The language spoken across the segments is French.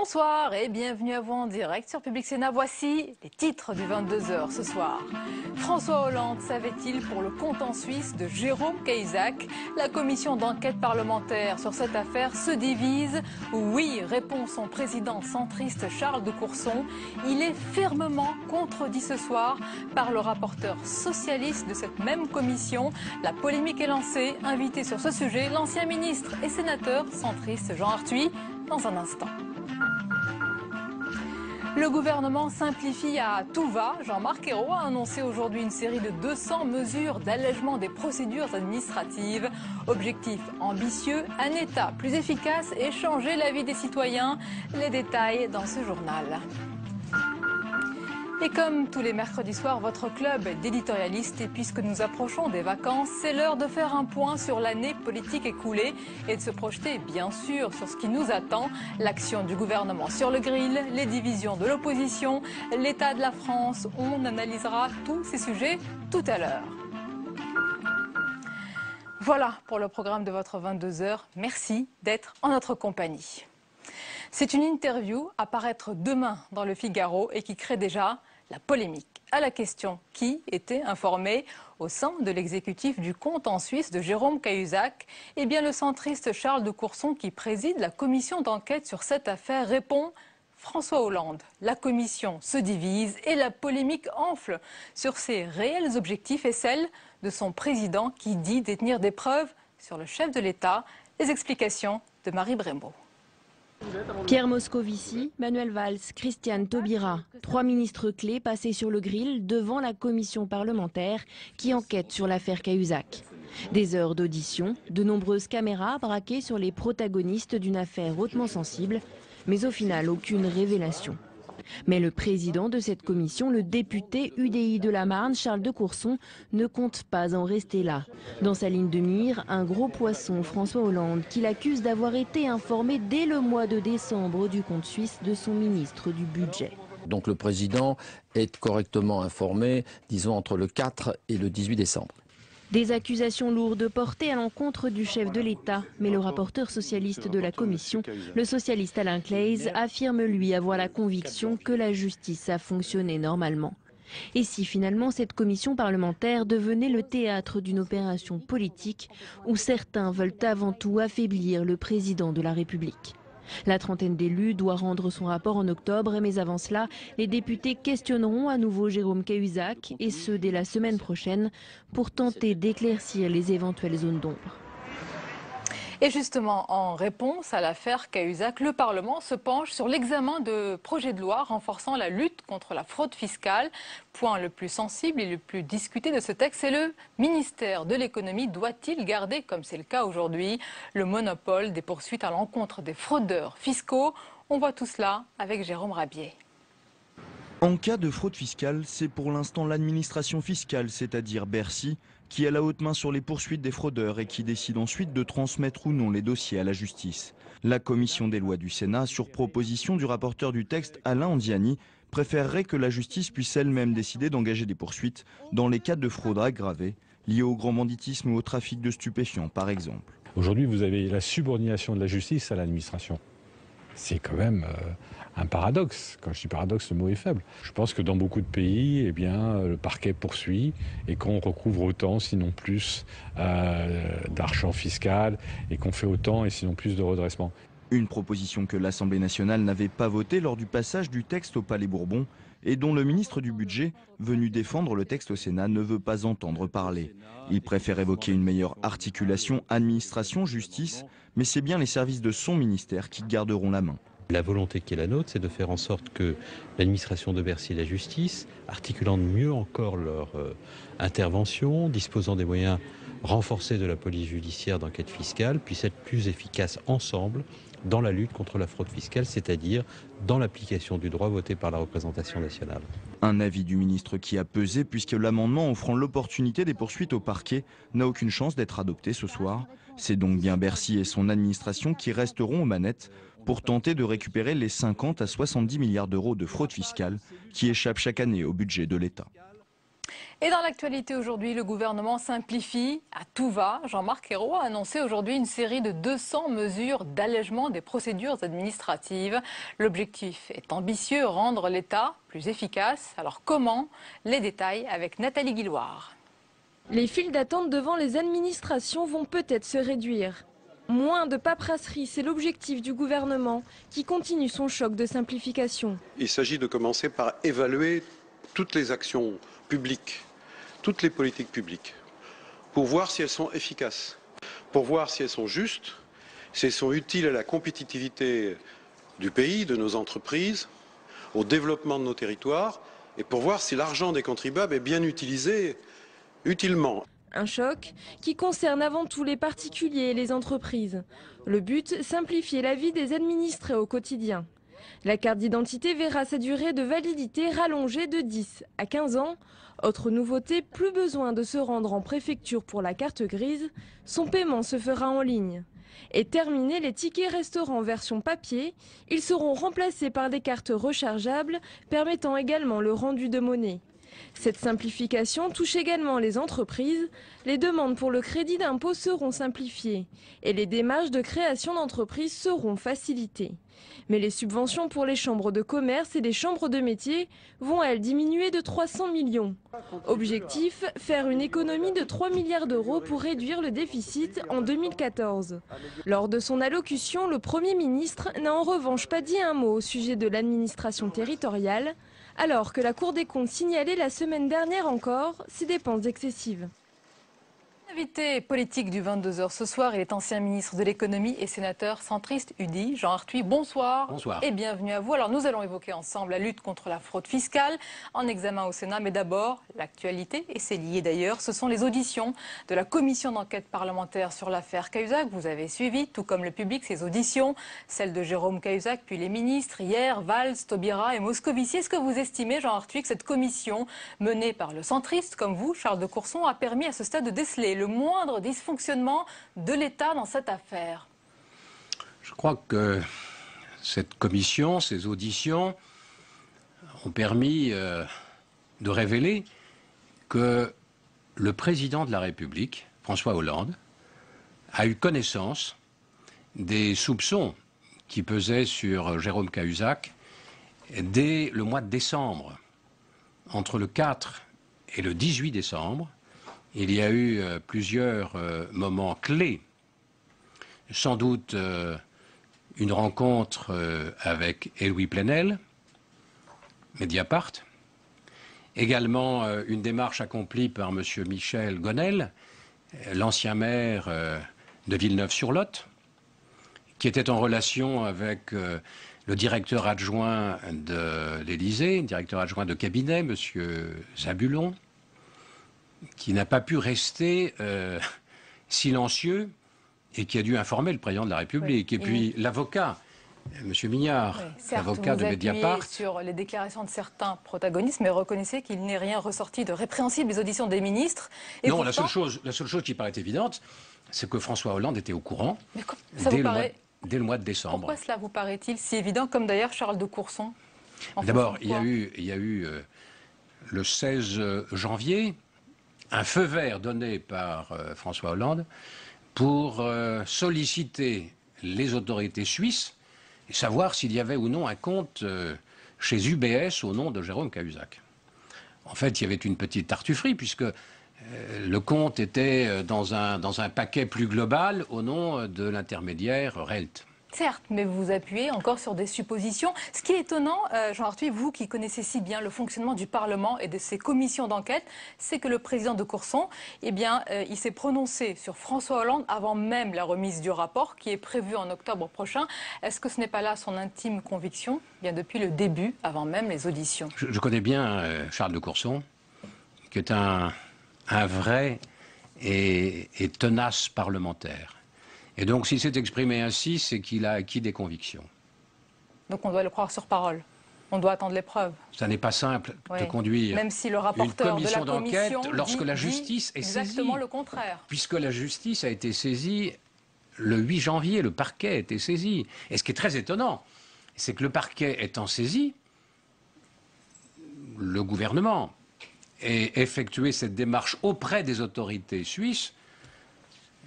Bonsoir et bienvenue à vous en direct sur Public Sénat. Voici les titres du 22h ce soir. François Hollande savait-il pour le compte en Suisse de Jérôme Cahuzac? La commission d'enquête parlementaire sur cette affaire se divise. Oui, répond son président centriste Charles de Courson. Il est fermement contredit ce soir par le rapporteur socialiste de cette même commission. La polémique est lancée. Invité sur ce sujet, l'ancien ministre et sénateur centriste Jean Arthuis dans un instant. Le gouvernement simplifie à tout va. Jean-Marc Ayrault a annoncé aujourd'hui une série de 200 mesures d'allègement des procédures administratives. Objectif ambitieux, un État plus efficace et changer la vie des citoyens. Les détails dans ce journal. Et comme tous les mercredis soirs, votre club d'éditorialistes, et puisque nous approchons des vacances, c'est l'heure de faire un point sur l'année politique écoulée et de se projeter bien sûr sur ce qui nous attend, l'action du gouvernement sur le grill, les divisions de l'opposition, l'état de la France. On analysera tous ces sujets tout à l'heure. Voilà pour le programme de votre 22h. Merci d'être en notre compagnie. C'est une interview à paraître demain dans le Figaro et qui crée déjà la polémique. À la question qui était informé au sein de l'exécutif du compte en Suisse de Jérôme Cahuzac, eh bien le centriste Charles de Courson, qui préside la commission d'enquête sur cette affaire, répond François Hollande. La commission se divise et la polémique enfle sur ses réels objectifs et celle de son président qui dit détenir des preuves sur le chef de l'État. Les explications de Marie Brémaud. Pierre Moscovici, Manuel Valls, Christiane Taubira, 3 ministres clés passés sur le grill devant la commission parlementaire qui enquête sur l'affaire Cahuzac. Des heures d'audition, de nombreuses caméras braquées sur les protagonistes d'une affaire hautement sensible, mais au final aucune révélation. Mais le président de cette commission, le député UDI de la Marne, Charles de Courson, ne compte pas en rester là. Dans sa ligne de mire, un gros poisson, François Hollande, qui l'accuse d'avoir été informé dès le mois de décembre du compte suisse de son ministre du Budget. Donc le président est correctement informé, disons entre le 4 et le 18 décembre. Des accusations lourdes portées à l'encontre du chef de l'État, mais le rapporteur socialiste de la commission, le socialiste Alain Claes, affirme lui avoir la conviction que la justice a fonctionné normalement. Et si finalement cette commission parlementaire devenait le théâtre d'une opération politique où certains veulent avant tout affaiblir le président de la République? La trentaine d'élus doit rendre son rapport en octobre, mais avant cela, les députés questionneront à nouveau Jérôme Cahuzac, et ce dès la semaine prochaine, pour tenter d'éclaircir les éventuelles zones d'ombre. Et justement, en réponse à l'affaire Cahuzac, le Parlement se penche sur l'examen de projets de loi renforçant la lutte contre la fraude fiscale. Point le plus sensible et le plus discuté de ce texte, c'est le ministère de l'économie. Doit-il garder, comme c'est le cas aujourd'hui, le monopole des poursuites à l'encontre des fraudeurs fiscaux? On voit tout cela avec Jérôme Rabier. En cas de fraude fiscale, c'est pour l'instant l'administration fiscale, c'est-à-dire Bercy, qui a la haute main sur les poursuites des fraudeurs et qui décide ensuite de transmettre ou non les dossiers à la justice. La commission des lois du Sénat, sur proposition du rapporteur du texte Alain Andiani, préférerait que la justice puisse elle-même décider d'engager des poursuites dans les cas de fraude aggravée, liés au grand banditisme ou au trafic de stupéfiants par exemple. Aujourd'hui, vous avez la subordination de la justice à l'administration. C'est quand même un paradoxe. Quand je dis paradoxe, le mot est faible. Je pense que dans beaucoup de pays, eh bien, le parquet poursuit et qu'on recouvre autant, sinon plus, d'argent fiscal et qu'on fait autant et sinon plus de redressement. Une proposition que l'Assemblée nationale n'avait pas votée lors du passage du texte au Palais Bourbon et dont le ministre du Budget, venu défendre le texte au Sénat, ne veut pas entendre parler. Il préfère évoquer une meilleure articulation administration-justice, mais c'est bien les services de son ministère qui garderont la main. La volonté qui est la nôtre, c'est de faire en sorte que l'administration de Bercy et la justice, articulant mieux encore leur intervention, disposant des moyens renforcés de la police judiciaire d'enquête fiscale, puissent être plus efficaces ensemble dans la lutte contre la fraude fiscale, c'est-à-dire dans l'application du droit voté par la représentation nationale. Un avis du ministre qui a pesé puisque l'amendement offrant l'opportunité des poursuites au parquet n'a aucune chance d'être adopté ce soir. C'est donc bien Bercy et son administration qui resteront aux manettes pour tenter de récupérer les 50 à 70 milliards d'euros de fraude fiscale qui échappent chaque année au budget de l'État. Et dans l'actualité aujourd'hui, le gouvernement simplifie à tout va. Jean-Marc Ayrault a annoncé aujourd'hui une série de 200 mesures d'allègement des procédures administratives. L'objectif est ambitieux, rendre l'État plus efficace. Alors comment? Les détails avec Nathalie Guilloire. Les files d'attente devant les administrations vont peut-être se réduire. Moins de paperasserie, c'est l'objectif du gouvernement qui continue son choc de simplification. Il s'agit de commencer par évaluer toutes les actions publiques, toutes les politiques publiques, pour voir si elles sont efficaces, pour voir si elles sont justes, si elles sont utiles à la compétitivité du pays, de nos entreprises, au développement de nos territoires, et pour voir si l'argent des contribuables est bien utilisé utilement. Un choc qui concerne avant tout les particuliers et les entreprises. Le but, simplifier la vie des administrés au quotidien. La carte d'identité verra sa durée de validité rallongée de 10 à 15 ans. Autre nouveauté, plus besoin de se rendre en préfecture pour la carte grise, son paiement se fera en ligne. Et terminer les tickets restaurants version papier, ils seront remplacés par des cartes rechargeables permettant également le rendu de monnaie. Cette simplification touche également les entreprises. Les demandes pour le crédit d'impôt seront simplifiées et les démarches de création d'entreprise seront facilitées. Mais les subventions pour les chambres de commerce et les chambres de métiers vont, elles, diminuer de 300 millions. Objectif, faire une économie de 3 milliards d'euros pour réduire le déficit en 2014. Lors de son allocution, le Premier ministre n'a en revanche pas dit un mot au sujet de l'administration territoriale, alors que la Cour des comptes signalait la semaine dernière encore ses dépenses excessives. Invité politique du 22h ce soir, il est ancien ministre de l'économie et sénateur centriste UDI. Jean Arthuis, bonsoir. Bonsoir. Et bienvenue à vous. Alors nous allons évoquer ensemble la lutte contre la fraude fiscale en examen au Sénat. Mais d'abord, l'actualité, et c'est lié d'ailleurs, ce sont les auditions de la commission d'enquête parlementaire sur l'affaire Cahuzac. Vous avez suivi, tout comme le public, ces auditions, celles de Jérôme Cahuzac, puis les ministres, hier, Valls, Taubira et Moscovici. Est-ce que vous estimez, Jean Arthuis, que cette commission, menée par le centriste comme vous, Charles de Courson, a permis à ce stade de déceler le moindre dysfonctionnement de l'État dans cette affaire? Je crois que cette commission, ces auditions ont permis de révéler que le président de la République, François Hollande, a eu connaissance des soupçons qui pesaient sur Jérôme Cahuzac dès le mois de décembre. Entre le 4 et le 18 décembre, il y a eu plusieurs moments clés. Sans doute une rencontre avec Eloy Plenel, Mediapart. Également une démarche accomplie par M. Michel Gonel, l'ancien maire de Villeneuve-sur-Lot, qui était en relation avec le directeur adjoint de l'Élysée, directeur adjoint de cabinet, M. Zabulon, qui n'a pas pu rester silencieux et qui a dû informer le président de la République. Oui, et puis l'avocat, M. Mignard, l'avocat de Mediapart. Sur les déclarations de certains protagonistes, mais reconnaissez qu'il n'est rien ressorti de répréhensible des auditions des ministres. Et non, pourtant... la seule chose qui paraît évidente, c'est que François Hollande était au courant dès le mois de décembre. Pourquoi cela vous paraît-il si évident, comme d'ailleurs Charles de Courson? D'abord, il y a eu le 16 janvier un feu vert donné par François Hollande pour solliciter les autorités suisses et savoir s'il y avait ou non un compte chez UBS au nom de Jérôme Cahuzac. En fait, il y avait une petite tartufferie puisque le compte était dans un paquet plus global au nom de l'intermédiaire Relt. Certes, mais vous vous appuyez encore sur des suppositions. Ce qui est étonnant, Jean Arthuis, vous qui connaissez si bien le fonctionnement du Parlement et de ses commissions d'enquête, c'est que le président de Courson, il s'est prononcé sur François Hollande avant même la remise du rapport qui est prévue en octobre prochain. Est-ce que ce n'est pas là son intime conviction, bien depuis le début, avant même les auditions? Je connais bien Charles de Courson, qui est un vrai et tenace parlementaire. Et donc, s'il s'est exprimé ainsi, c'est qu'il a acquis des convictions. Donc on doit le croire sur parole. On doit attendre les preuves. Ça n'est pas simple de conduire même si le rapporteur une commission de la d'enquête commission lorsque la justice est saisie. Exactement le contraire. Puisque la justice a été saisie le 8 janvier, le parquet a été saisi. Et ce qui est très étonnant, c'est que le parquet étant saisi, le gouvernement et effectué cette démarche auprès des autorités suisses,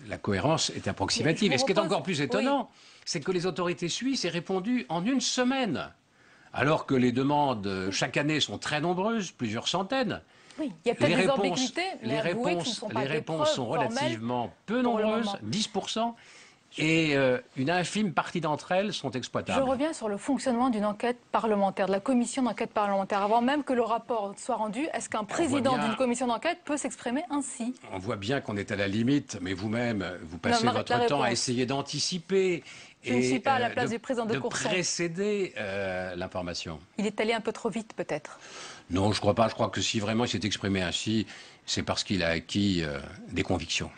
la cohérence est approximative. Et ce qui est encore plus étonnant, c'est que les autorités suisses aient répondu en une semaine, alors que les demandes chaque année sont très nombreuses, plusieurs centaines. Oui, il y a peut-être des ambiguïtés, mais les réponses sont relativement peu nombreuses, 10%, et une infime partie d'entre elles sont exploitables. Je reviens sur le fonctionnement d'une enquête parlementaire, de la commission d'enquête parlementaire. Avant même que le rapport soit rendu, est-ce qu'un président d'une commission d'enquête peut s'exprimer ainsi? On voit bien qu'on est à la limite, mais vous-même, vous passez votre temps à essayer d'anticiper. Je ne suis pas à la place du président de Courson. Précéder l'information. Il est allé un peu trop vite, peut-être? Non, je ne crois pas. Je crois que si vraiment il s'est exprimé ainsi, c'est parce qu'il a acquis des convictions.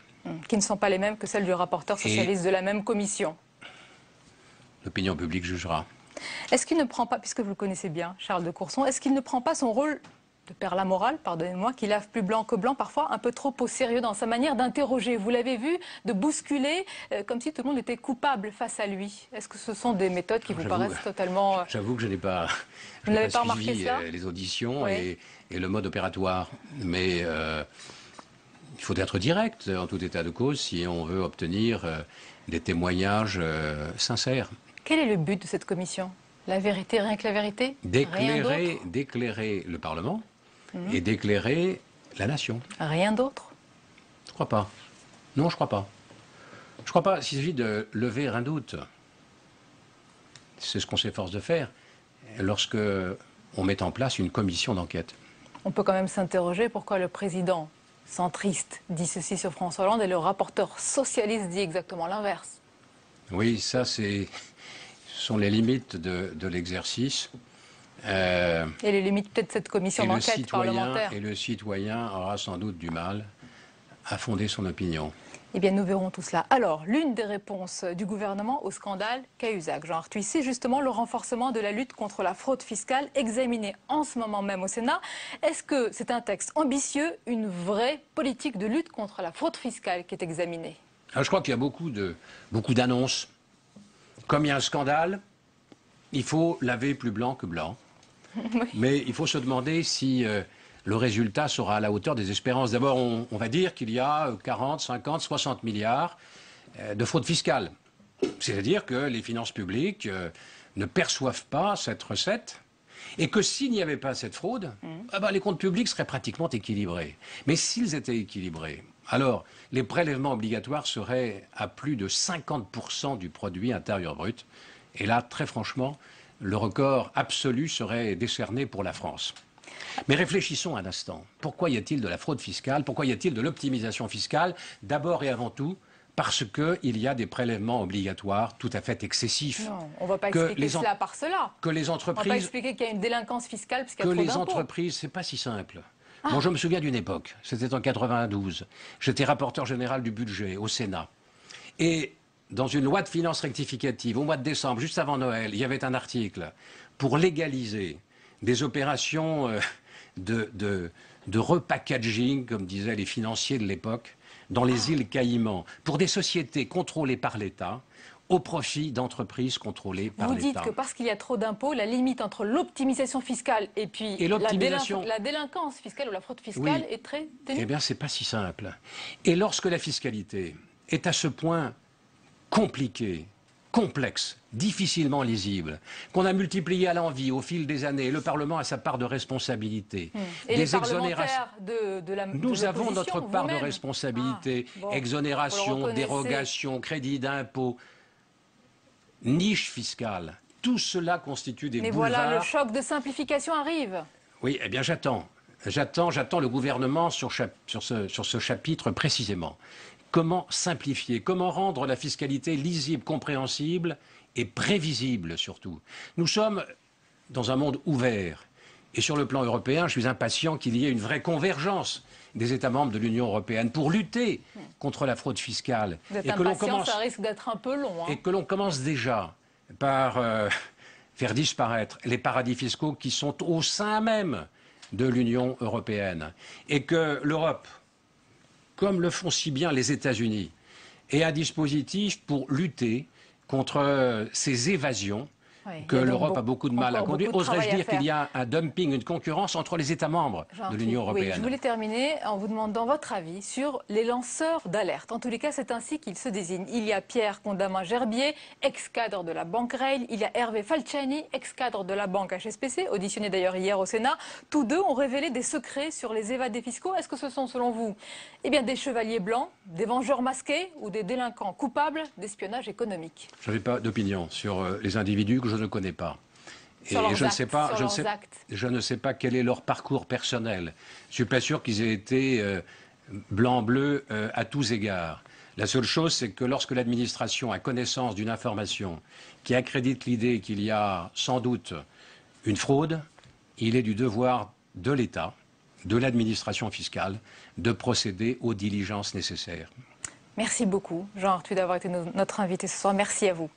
Qui ne sont pas les mêmes que celles du rapporteur socialiste de la même commission. L'opinion publique jugera. Est-ce qu'il ne prend pas, puisque vous le connaissez bien, Charles de Courson, est-ce qu'il ne prend pas son rôle de père la morale, pardonnez-moi, qui lave plus blanc que blanc, parfois un peu trop au sérieux dans sa manière d'interroger? Vous l'avez vu, de bousculer, comme si tout le monde était coupable face à lui. Est-ce que ce sont des méthodes qui vous paraissent totalement... J'avoue que je n'ai pas, vous n'avez pas remarqué suivi ça les auditions et le mode opératoire. Mais il faut être direct, en tout état de cause, si on veut obtenir des témoignages sincères. Quel est le but de cette commission? La vérité, rien que la vérité? D'éclairer le Parlement et d'éclairer la nation. Rien d'autre? Je ne crois pas. Non, je ne crois pas. Je ne crois pas. Il s'agit de lever un doute. C'est ce qu'on s'efforce de faire lorsque on met en place une commission d'enquête. On peut quand même s'interroger pourquoi le président centriste dit ceci sur François Hollande et le rapporteur socialiste dit exactement l'inverse. Oui, ça ce sont les limites de l'exercice. Et les limites peut-être de cette commission d'enquête parlementaire. Et le citoyen aura sans doute du mal à fonder son opinion. Eh bien, nous verrons tout cela. Alors, l'une des réponses du gouvernement au scandale Cahuzac, Jean Arthuis, c'est justement le renforcement de la lutte contre la fraude fiscale examiné en ce moment même au Sénat. Est-ce que c'est un texte ambitieux, une vraie politique de lutte contre la fraude fiscale qui est examinée? Alors, je crois qu'il y a beaucoup d'annonces. Comme il y a un scandale, il faut laver plus blanc que blanc. Oui. Mais il faut se demander si le résultat sera à la hauteur des espérances. D'abord, on va dire qu'il y a 40, 50, 60 milliards de fraude fiscale. C'est-à-dire que les finances publiques ne perçoivent pas cette recette et que s'il n'y avait pas cette fraude, les comptes publics seraient pratiquement équilibrés. Mais s'ils étaient équilibrés, alors les prélèvements obligatoires seraient à plus de 50% du produit intérieur brut. Et là, très franchement, le record absolu serait décerné pour la France. Mais réfléchissons un instant. Pourquoi y a-t-il de la fraude fiscale? Pourquoi y a-t-il de l'optimisation fiscale? D'abord et avant tout, parce qu'il y a des prélèvements obligatoires tout à fait excessifs. Non, on ne va pas expliquer cela par cela. Que les entreprises... On ne va pas expliquer qu'il y a une délinquance fiscale parce qu'il y a trop d'impôts. Que les entreprises, c'est pas si simple. Bon, je me souviens d'une époque, c'était en 92. J'étais rapporteur général du budget au Sénat. Et dans une loi de finances rectificative, au mois de décembre, juste avant Noël, il y avait un article pour légaliser des opérations de repackaging, comme disaient les financiers de l'époque, dans les îles Caïmans, pour des sociétés contrôlées par l'État, au profit d'entreprises contrôlées par l'État. Vous dites que parce qu'il y a trop d'impôts, la limite entre l'optimisation fiscale et puis la délinquance fiscale ou la fraude fiscale est très ténue. Eh bien, c'est pas si simple. Et lorsque la fiscalité est à ce point compliquée, complexe, difficilement lisible, qu'on a multiplié à l'envi au fil des années, le Parlement a sa part de responsabilité. Et les parlementaires de la Nous avons notre part de responsabilité. Exonération, dérogation, crédit d'impôt, niche fiscale. Tout cela constitue des boulevards. Mais voilà, le choc de simplification arrive. Oui, eh bien j'attends le gouvernement sur ce chapitre précisément. Comment simplifier? Comment rendre la fiscalité lisible, compréhensible et prévisible surtout? Nous sommes dans un monde ouvert. Et sur le plan européen, je suis impatient qu'il y ait une vraie convergence des États membres de l'Union européenne pour lutter contre la fraude fiscale. Vous êtes impatient, ça risque d'être un peu long. Et que l'on commence déjà par faire disparaître les paradis fiscaux qui sont au sein même de l'Union européenne. Et que l'Europe, comme le font si bien les États-Unis, ait un dispositif pour lutter contre ces évasions que l'Europe a beaucoup de mal à conduire. Oserais-je dire qu'il y a un dumping, une concurrence entre les États membres de l'Union européenne? Oui, je voulais terminer en vous demandant votre avis sur les lanceurs d'alerte. En tous les cas, c'est ainsi qu'ils se désignent. Il y a Pierre Condamin-Gerbier, ex-cadre de la Banque Rail. Il y a Hervé Falciani, ex-cadre de la Banque HSBC, auditionné d'ailleurs hier au Sénat. Tous deux ont révélé des secrets sur les évadés fiscaux. Est-ce que ce sont, selon vous, des chevaliers blancs, des vengeurs masqués ou des délinquants coupables d'espionnage économique? Je n'avais pas d'opinion sur les individus que je ne connais pas. Et je ne sais pas quel est leur parcours personnel. Je ne suis pas sûr qu'ils aient été blanc-bleu à tous égards. La seule chose, c'est que lorsque l'administration a connaissance d'une information qui accrédite l'idée qu'il y a sans doute une fraude, il est du devoir de l'État, de l'administration fiscale, de procéder aux diligences nécessaires. Merci beaucoup, Jean Arthuis, d'avoir été notre invité ce soir. Merci à vous.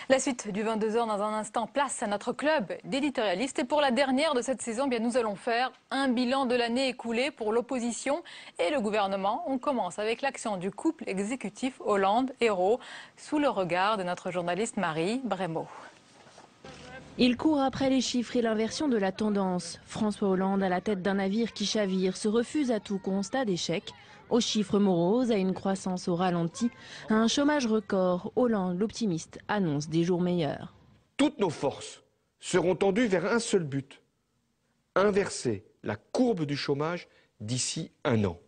La suite du 22h dans un instant, place à notre club d'éditorialistes. Et pour la dernière de cette saison, nous allons faire un bilan de l'année écoulée pour l'opposition et le gouvernement. On commence avec l'action du couple exécutif Hollande-Ayrault sous le regard de notre journaliste Marie Brémaud. Il court après les chiffres et l'inversion de la tendance. François Hollande, à la tête d'un navire qui chavire, se refuse à tout constat d'échec. Aux chiffres moroses, à une croissance au ralenti, à un chômage record, Hollande, l'optimiste, annonce des jours meilleurs. Toutes nos forces seront tendues vers un seul but, inverser la courbe du chômage d'ici 1 an.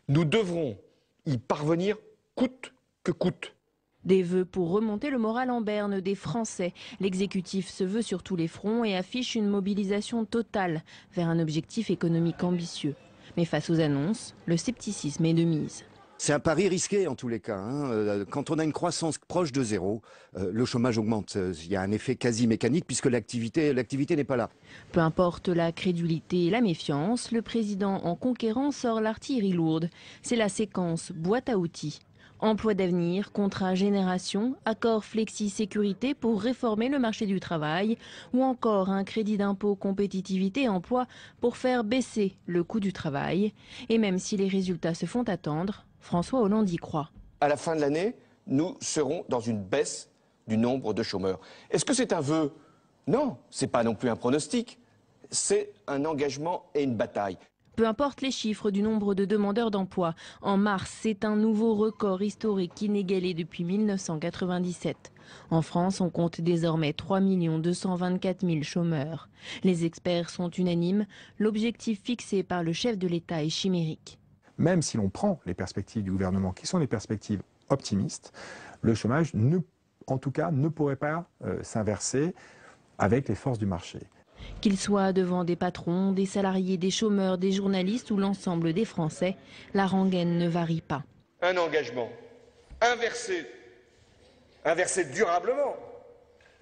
Nous devrons y parvenir coûte que coûte. Des vœux pour remonter le moral en berne des Français. L'exécutif se veut sur tous les fronts et affiche une mobilisation totale vers un objectif économique ambitieux. Mais face aux annonces, le scepticisme est de mise. C'est un pari risqué en tous les cas. Quand on a une croissance proche de zéro, le chômage augmente. Il y a un effet quasi mécanique puisque l'activité n'est pas là. Peu importe la crédulité et la méfiance, le président en conquérant sort l'artillerie lourde. C'est la séquence boîte à outils. Emploi d'avenir, contrat génération, accord flexi-sécurité pour réformer le marché du travail ou encore un crédit d'impôt compétitivité emploi pour faire baisser le coût du travail. Et même si les résultats se font attendre, François Hollande y croit. À la fin de l'année, nous serons dans une baisse du nombre de chômeurs. Est-ce que c'est un vœu? Non, ce n'est pas non plus un pronostic. C'est un engagement et une bataille. Peu importe les chiffres du nombre de demandeurs d'emploi, en mars, c'est un nouveau record historique inégalé depuis 1997. En France, on compte désormais 3 224 000 chômeurs. Les experts sont unanimes, l'objectif fixé par le chef de l'État est chimérique. Même si l'on prend les perspectives du gouvernement, qui sont des perspectives optimistes, le chômage, en tout cas, ne pourrait pas s'inverser avec les forces du marché. Qu'ils soient devant des patrons, des salariés, des chômeurs, des journalistes ou l'ensemble des Français, la rengaine ne varie pas. Un engagement, inverser durablement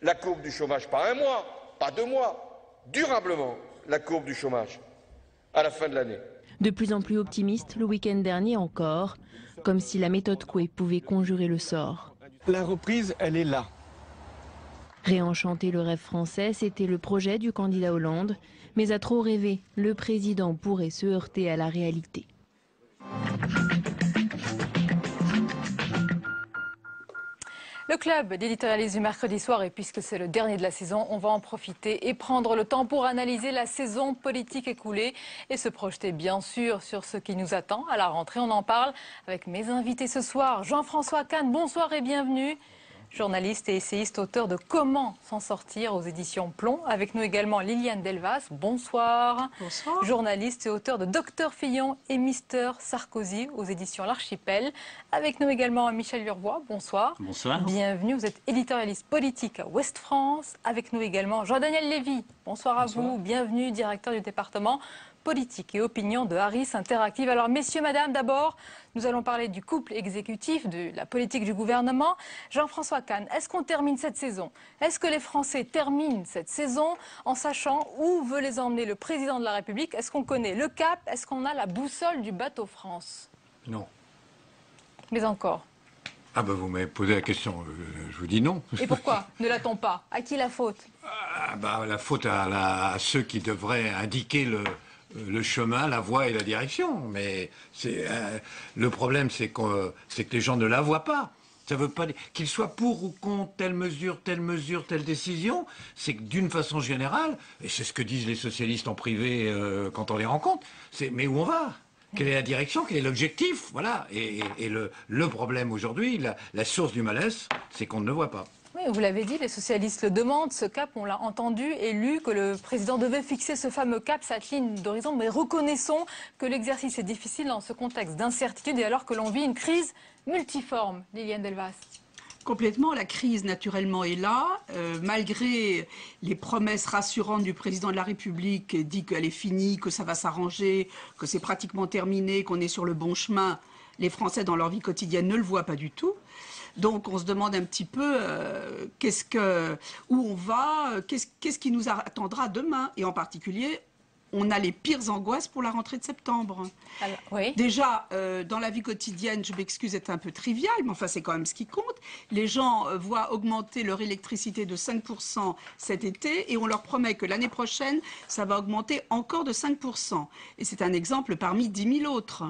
la courbe du chômage, pas 1 mois, pas 2 mois, durablement la courbe du chômage à la fin de l'année. De plus en plus optimiste, le week-end dernier encore, comme si la méthode Coué pouvait conjurer le sort. La reprise, elle est là. Réenchanter le rêve français, c'était le projet du candidat Hollande. Mais à trop rêver, le président pourrait se heurter à la réalité. Le club d'éditorialistes du mercredi soir, et puisque c'est le dernier de la saison, on va en profiter et prendre le temps pour analyser la saison politique écoulée et se projeter bien sûr sur ce qui nous attend à la rentrée. On en parle avec mes invités ce soir. Jean-François Kahn, bonsoir et bienvenue. Journaliste et essayiste, auteur de Comment s'en sortir aux éditions Plomb. Avec nous également Liliane Delvas, bonsoir. Bonsoir. Journaliste et auteur de Docteur Fillon et Mister Sarkozy aux éditions L'Archipel. Avec nous également Michel Lurvois, bonsoir. Bonsoir. Bienvenue, vous êtes éditorialiste politique à Ouest France. Avec nous également Jean-Daniel Lévy, bonsoir à vous. Bienvenue, directeur du département politique et opinion de Harris Interactive. Alors messieurs, madame, d'abord, nous allons parler du couple exécutif, de la politique du gouvernement. Jean-François Kahn, est-ce qu'on termine cette saison? Est-ce que les Français terminent cette saison en sachant où veut les emmener le président de la République? Est-ce qu'on connaît le cap? Est-ce qu'on a la boussole du bateau France? Non. Mais encore. Ah ben vous m'avez posé la question, je vous dis non. Et pourquoi ne l'a-t-on pas? À qui la faute? La faute à ceux qui devraient indiquer le chemin, la voie et la direction. Mais le problème, c'est que les gens ne la voient pas. Ça veut pas dire qu'il soit pour ou contre telle mesure, telle décision. C'est que d'une façon générale, et c'est ce que disent les socialistes en privé quand on les rencontre, c'est mais où on va? Quelle est la direction? Quel est l'objectif? Voilà. Et le problème aujourd'hui, la source du malaise, c'est qu'on ne le voit pas. Oui, vous l'avez dit, les socialistes le demandent, ce cap, on l'a entendu et lu, que le président devait fixer ce fameux cap, cette ligne d'horizon, mais reconnaissons que l'exercice est difficile dans ce contexte d'incertitude et alors que l'on vit une crise multiforme. Liliane Delvasse. Complètement, la crise naturellement est là, malgré les promesses rassurantes du président de la République qui dit qu'elle est finie, que ça va s'arranger, que c'est pratiquement terminé, qu'on est sur le bon chemin. Les Français dans leur vie quotidienne ne le voient pas du tout. Donc on se demande un petit peu où on va, qu'est-ce qui nous attendra demain, et en particulier on a les pires angoisses pour la rentrée de septembre. Alors, oui. Déjà, dans la vie quotidienne, je m'excuse d'être un peu trivial, mais enfin c'est quand même ce qui compte. Les gens voient augmenter leur électricité de 5% cet été et on leur promet que l'année prochaine, ça va augmenter encore de 5%. Et c'est un exemple parmi 10 000 autres.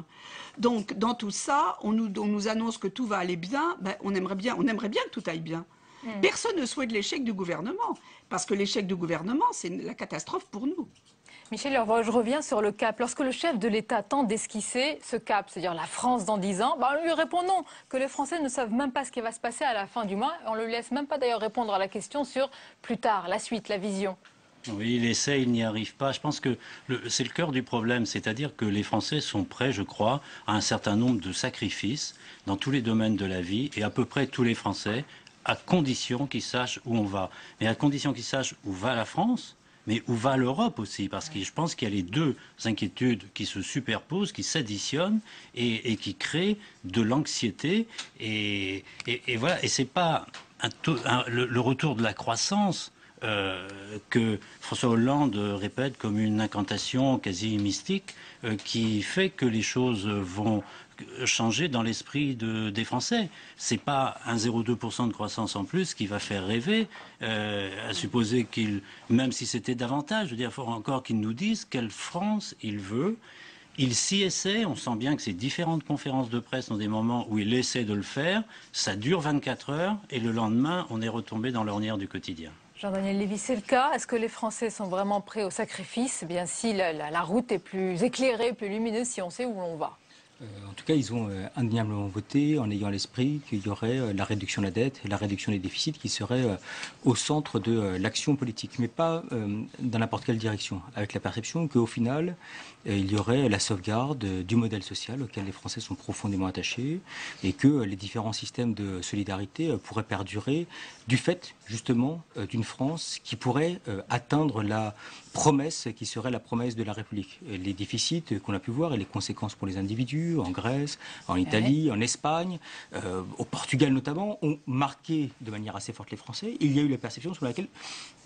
Donc dans tout ça, on nous annonce que tout va aller bien. Ben, on aimerait bien que tout aille bien. Personne ne souhaite l'échec du gouvernement, parce que l'échec du gouvernement, c'est la catastrophe pour nous. Michel, je reviens sur le cap. Lorsque le chef de l'État tente d'esquisser ce cap, c'est-à-dire la France dans 10 ans, on lui répond non, que les Français ne savent même pas ce qui va se passer à la fin du mois. On ne le laisse même pas d'ailleurs répondre à la question sur plus tard, la suite, la vision. Oui, il essaie, il n'y arrive pas. Je pense que c'est le cœur du problème, c'est-à-dire que les Français sont prêts, je crois, à un certain nombre de sacrifices dans tous les domaines de la vie, et à peu près tous les Français, à condition qu'ils sachent où on va. Mais à condition qu'ils sachent où va la France, mais où va l'Europe aussi, parce que je pense qu'il y a les deux inquiétudes qui se superposent, qui s'additionnent et qui créent de l'anxiété. Et voilà, et c'est pas le retour de la croissance que François Hollande répète comme une incantation quasi mystique qui fait que les choses vont changer dans l'esprit des Français. C'est pas un 0,2% de croissance en plus qui va faire rêver, à supposer même si c'était davantage, je veux dire, il faut encore qu'ils nous disent quelle France il veut. Il s'y essaie, on sent bien que ces différentes conférences de presse dans des moments où il essaie de le faire, ça dure 24 heures et le lendemain, on est retombé dans l'ornière du quotidien. Jean-Daniel Lévy, c'est le cas. Est-ce que les Français sont vraiment prêts au sacrifice? Eh bien, si la route est plus éclairée, plus lumineuse, si on sait où l'on va. En tout cas, ils ont indéniablement voté en ayant à l'esprit qu'il y aurait la réduction de la dette et la réduction des déficits qui seraient au centre de l'action politique, mais pas dans n'importe quelle direction, avec la perception qu'au final, il y aurait la sauvegarde du modèle social auquel les Français sont profondément attachés et que les différents systèmes de solidarité pourraient perdurer du fait, justement, d'une France qui pourrait atteindre la promesse qui serait la promesse de la République. Et les déficits qu'on a pu voir et les conséquences pour les individus, en Grèce, en Italie, en Espagne, au Portugal notamment, ont marqué de manière assez forte les Français. Il y a eu la perception sur laquelle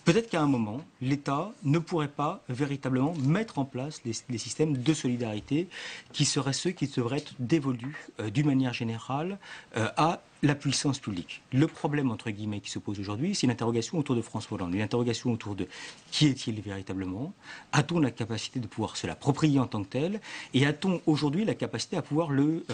peut-être qu'à un moment, l'État ne pourrait pas véritablement mettre en place les systèmes de solidarité qui seraient ceux qui devraient être dévolus d'une manière générale à la puissance publique. Le problème, entre guillemets, qui se pose aujourd'hui, c'est une interrogation autour de François Hollande, une interrogation autour de qui est-il véritablement? A-t-on la capacité de pouvoir se l'approprier en tant que tel? Et a-t-on aujourd'hui la capacité à pouvoir le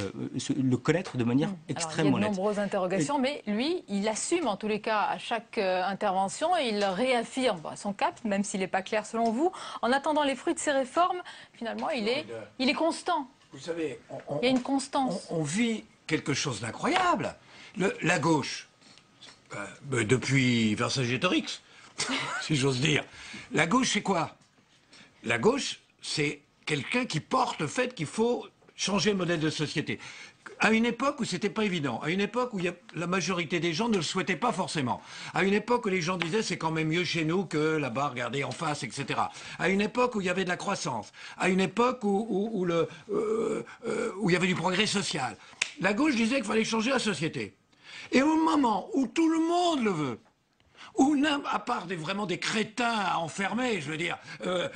connaître de manière extrêmement nette? Il y a de nombreuses interrogations, mais lui, il assume en tous les cas à chaque intervention et il réaffirme son cap, même s'il n'est pas clair selon vous. En attendant les fruits de ces réformes, finalement, il est constant. Vous savez, il y a une constance. On vit quelque chose d'incroyable. La gauche, depuis Vercingétorix, si j'ose dire, la gauche c'est quoi? La gauche, c'est quelqu'un qui porte le fait qu'il faut changer le modèle de société. À une époque où c'était pas évident, à une époque où la majorité des gens ne le souhaitaient pas forcément, à une époque où les gens disaient c'est quand même mieux chez nous que là-bas, regardez en face, etc. À une époque où il y avait de la croissance, à une époque où il y avait du progrès social. La gauche disait qu'il fallait changer la société. Et au moment où tout le monde le veut, Ou à part vraiment des crétins à enfermer, je veux dire,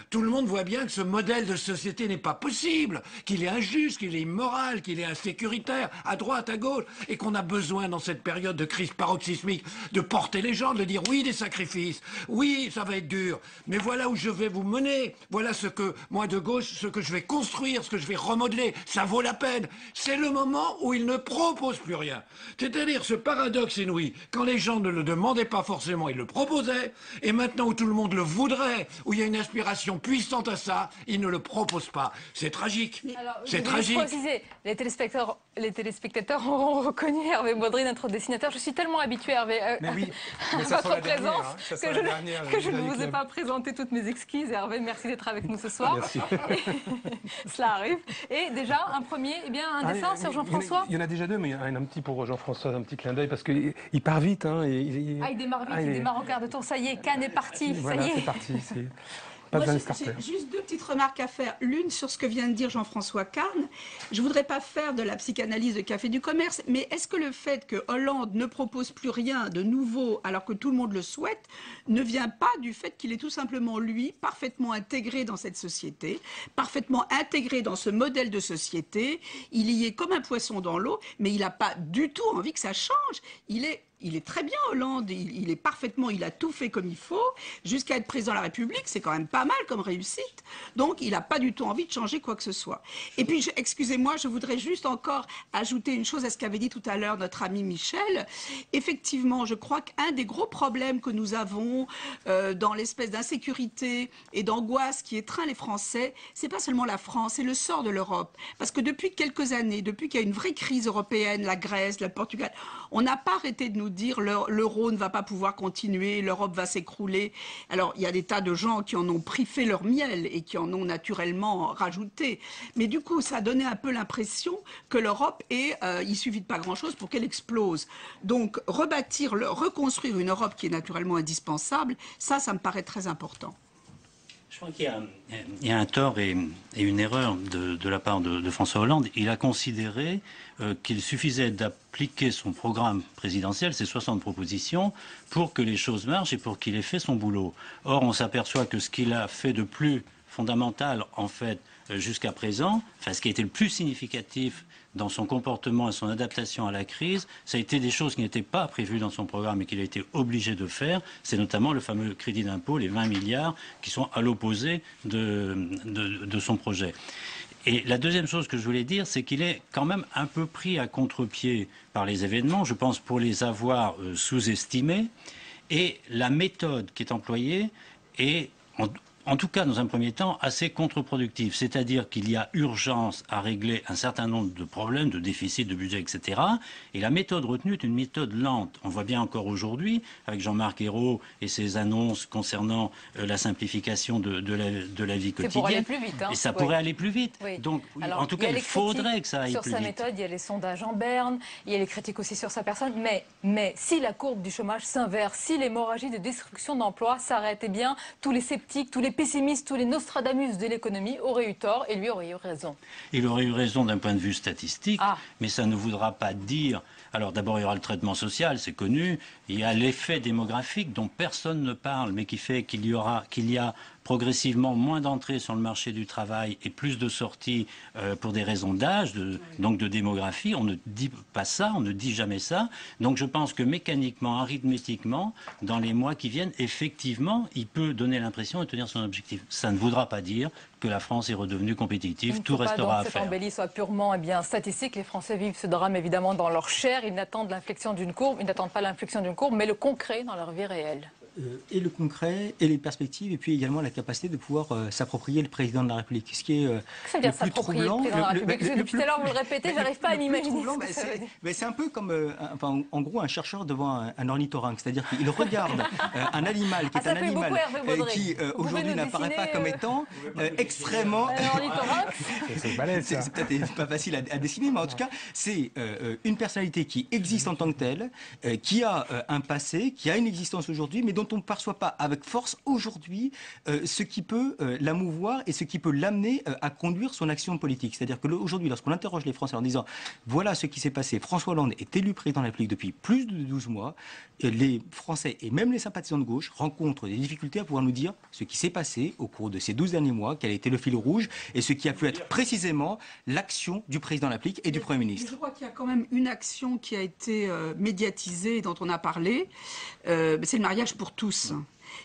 tout le monde voit bien que ce modèle de société n'est pas possible, qu'il est injuste, qu'il est immoral, qu'il est insécuritaire, à droite, à gauche, et qu'on a besoin dans cette période de crise paroxysmique de porter les gens, de dire oui des sacrifices, oui ça va être dur, mais voilà où je vais vous mener, voilà ce que moi de gauche, ce que je vais construire, ce que je vais remodeler, ça vaut la peine. C'est le moment où il ne propose plus rien. C'est-à-dire ce paradoxe inouï, quand les gens ne le demandaient pas forcément, il le proposait, et maintenant où tout le monde le voudrait, où il y a une aspiration puissante à ça, il ne le propose pas. C'est tragique. C'est tragique. Préciser, les téléspectateurs auront reconnu Hervé Baudry, notre dessinateur. Je suis tellement habituée, Hervé, à votre présence que je ne vous ai pas présenté toutes mes excuses. Hervé, merci d'être avec nous ce soir. Merci. Cela arrive. Et déjà, un premier, un dessin sur Jean-François. Il y en a déjà deux, mais il y en a un petit pour Jean-François, un petit clin d'œil, parce qu'il part vite. Hein, il démarre vite, il démarre en quart de tour. Ça y est, Cannes est parti. Voilà, c'est parti. Moi, j'ai juste deux petites remarques à faire. L'une sur ce que vient de dire Jean-François Carne. Je ne voudrais pas faire de la psychanalyse de Café du Commerce, mais est-ce que le fait que Hollande ne propose plus rien de nouveau alors que tout le monde le souhaite ne vient pas du fait qu'il est tout simplement, lui, parfaitement intégré dans cette société, parfaitement intégré dans ce modèle de société. Il y est comme un poisson dans l'eau, mais il n'a pas du tout envie que ça change. Il est très bien, Hollande, il est parfaitement, il a tout fait comme il faut, jusqu'à être président de la République, c'est quand même pas mal comme réussite. Donc, il n'a pas du tout envie de changer quoi que ce soit. Et puis, excusez-moi, je voudrais juste encore ajouter une chose à ce qu'avait dit tout à l'heure notre ami Michel. Effectivement, je crois qu'un des gros problèmes que nous avons dans l'espèce d'insécurité et d'angoisse qui étreint les Français, c'est pas seulement la France, c'est le sort de l'Europe. Parce que depuis quelques années, depuis qu'il y a une vraie crise européenne, la Grèce, le Portugal, on n'a pas arrêté de nous dire l'euro ne va pas pouvoir continuer, l'Europe va s'écrouler. Alors, il y a des tas de gens qui en ont fait leur miel et qui en ont naturellement rajouté. Mais du coup, ça a donné un peu l'impression que l'Europe il suffit de pas grand-chose pour qu'elle explose. Donc, reconstruire une Europe qui est naturellement indispensable, ça me paraît très important. Je crois qu'il y a un tort et une erreur de la part de François Hollande. Il a considéré qu'il suffisait d'appliquer son programme présidentiel, ses 60 propositions, pour que les choses marchent et pour qu'il ait fait son boulot. Or, on s'aperçoit que ce qu'il a fait de plus fondamental, en fait, jusqu'à présent, ce qui a été le plus significatif dans son comportement et son adaptation à la crise, ça a été des choses qui n'étaient pas prévues dans son programme et qu'il a été obligé de faire. C'est notamment le fameux crédit d'impôt, les 20 milliards, qui sont à l'opposé de son projet. Et la deuxième chose que je voulais dire, c'est qu'il est quand même un peu pris à contre-pied par les événements, je pense pour les avoir sous-estimés. Et la méthode qui est employée est, en tout cas dans un premier temps, assez contre-productive. C'est-à-dire qu'il y a urgence à régler un certain nombre de problèmes, de déficit, de budget, etc. Et la méthode retenue est une méthode lente. On voit bien encore aujourd'hui, avec Jean-Marc Ayrault et ses annonces concernant la simplification de la vie quotidienne. C'est pour aller plus vite. Hein. Et ça pourrait aller plus vite. Oui. Donc, alors, en tout cas, il faudrait que ça aille plus vite. Sur sa méthode, il y a les sondages en berne, il y a les critiques aussi sur sa personne. Mais si la courbe du chômage s'inverse, si l'hémorragie de destruction d'emplois s'arrête, eh bien, tous les sceptiques, tous les pessimistes, tous les Nostradamus de l'économie auraient eu tort et lui aurait eu raison. Il aurait eu raison d'un point de vue statistique, mais ça ne voudra pas dire... Alors d'abord, il y aura le traitement social, c'est connu. Il y a l'effet démographique dont personne ne parle, mais qui fait qu'il y a progressivement moins d'entrées sur le marché du travail et plus de sorties pour des raisons d'âge, donc de démographie. On ne dit pas ça, on ne dit jamais ça. Donc je pense que mécaniquement, arithmétiquement, dans les mois qui viennent, effectivement, il peut donner l'impression de tenir son objectif. Ça ne voudra pas dire que la France est redevenue compétitive, tout restera à faire. Cette embellie soit purement statistique. Les Français vivent ce drame évidemment dans leur chair. Ils n'attendent l'inflexion d'une courbe, ils n'attendent pas l'inflexion d'une courbe, mais le concret dans leur vie réelle. Et le concret, et les perspectives, et puis également la capacité de pouvoir s'approprier le président de la République. Ce qui est le plus troublant. Le président de la République. Depuis tout à l'heure, vous le répétez, je n'arrive pas à m'imaginer. C'est un peu comme, en gros, un chercheur devant un ornithorynque. C'est-à-dire qu'il regarde un animal qui est un animal qui, aujourd'hui, n'apparaît pas comme étant extrêmement... C'est balèze, ça. C'est peut-être pas facile à dessiner, mais en tout cas, c'est une personnalité qui existe en tant que telle, qui a un passé, qui a une existence aujourd'hui, mais dont dont on ne perçoit pas avec force aujourd'hui ce qui peut la mouvoir et ce qui peut l'amener à conduire son action politique. C'est-à-dire qu'aujourd'hui, lorsqu'on interroge les Français en disant voilà ce qui s'est passé, François Hollande est élu président de la République depuis plus de 12 mois, les Français et même les sympathisants de gauche rencontrent des difficultés à pouvoir nous dire ce qui s'est passé au cours de ces 12 derniers mois, quel a été le fil rouge et ce qui a pu être précisément l'action du président de la République et du Premier ministre. Je crois qu'il y a quand même une action qui a été médiatisée et dont on a parlé, c'est le mariage pour tous,